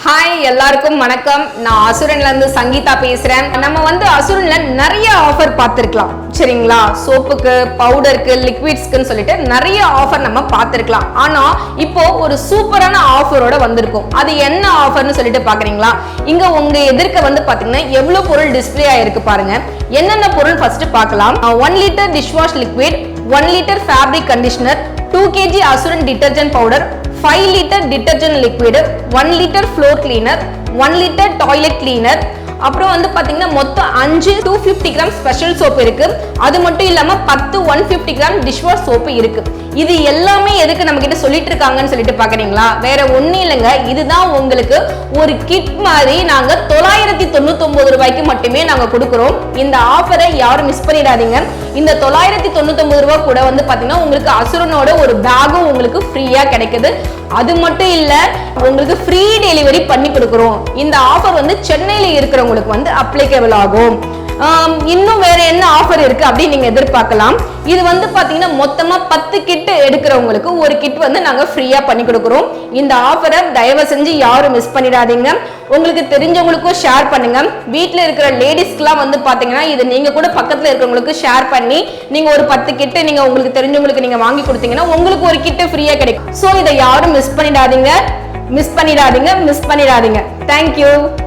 Hi எல்லாருக்கும் வணக்கம். நான் அசுரன்ல இருந்து சங்கீதா பேசுறேன். நம்ம அசுரன்ல நிறைய ஆஃபர் பார்த்திருக்கலாம் சரிங்களா. சோப்புக்கு, பவுடருக்கு, லிக்விட்ஸ்க்குன்னு சொல்லிட்டு நிறைய ஆஃபர் நம்ம பார்த்திருக்கலாம். ஆனா இப்போ ஒரு சூப்பரான ஆஃபரோட வந்திருக்கும். அது என்ன ஆஃபர்னு சொல்லிட்டு பாக்குறீங்களா? இங்க உங்க எதிர்க்க பாத்தீங்கன்னா எவ்வளவு பொருள் டிஸ்ப்ளே ஆயிருக்கு பாருங்க. என்னென்ன பொருள் ஃபர்ஸ்ட் பார்க்கலாம். 1 litre dishwash liquid, 1 litre fabric conditioner, 2 kg அசுரன் detergent powder, 5 litre detergent liquid, 1 litre floor cleaner, 1 litre toilet cleaner, அப்புறம் பாத்தீங்கன்னா மொத்தம் 5 250 கிராம் ஸ்பெஷல் சோப் இருக்கு. அது மட்டும் இல்லாம 10 150 கிராம் டிஷ்வாஷ் சோப் இருக்கு. இது எல்லாமே எதுக்கு நம்ம கிட்ட சொல்லிட்டு இருக்காங்கன்னு சொல்லிட்டு பாக்குறீங்களா? வேற ஒண்ணும் இல்லைங்க, இதுதான் உங்களுக்கு ஒரு கிட் மாதிரி நாங்க 999 ரூபாய்க்கு மட்டுமே நாங்க கொடுக்குறோம். இந்த ஆஃபரை யாரும் மிஸ் பண்ணிடாதீங்க. இந்த 999 ரூபாய் கூட பாத்தீங்கன்னா உங்களுக்கு அசுரனோட ஒரு பேகும் உங்களுக்கு ஃப்ரீயா கிடைக்குது. அது மட்டும் இல்ல, உங்களுக்கு ஃப்ரீ டெலிவரி பண்ணி கொடுக்குறோம். இந்த ஆஃபர் சென்னையில இருக்கிறவங்களுக்கு அப்ளிகபிள் ஆகும். இன்னும் வேற என்ன ஆஃபர் இருக்கு அப்படின்னு நீங்க எதிர்பார்க்கலாம். இது பாத்தீங்கன்னா மொத்தமா 10 கிட் எடுக்கிறவங்களுக்கு ஒரு கிட் நாங்க ஃப்ரீயா பண்ணி கொடுக்குறோம். இந்த ஆஃபரை தயவு செஞ்சு யாரும் மிஸ் பண்ணிடாதீங்க. உங்களுக்கு தெரிஞ்சவங்களுக்கும் ஷேர் பண்ணுங்க. வீட்டுல இருக்கிற லேடிஸ்க்குலாம் பாத்தீங்கன்னா இது நீங்க கூட பக்கத்துல இருக்கிறவங்களுக்கு ஷேர் பண்ணி நீங்க ஒரு 10 கிட் நீங்க உங்களுக்கு தெரிஞ்சவங்களுக்கு நீங்க வாங்கி கொடுத்தீங்கன்னா உங்களுக்கு ஒரு கிட் ஃப்ரீயா கிடைக்கும். சோ இதை யாரும் மிஸ் பண்ணிடாதீங்க. தேங்க்யூ.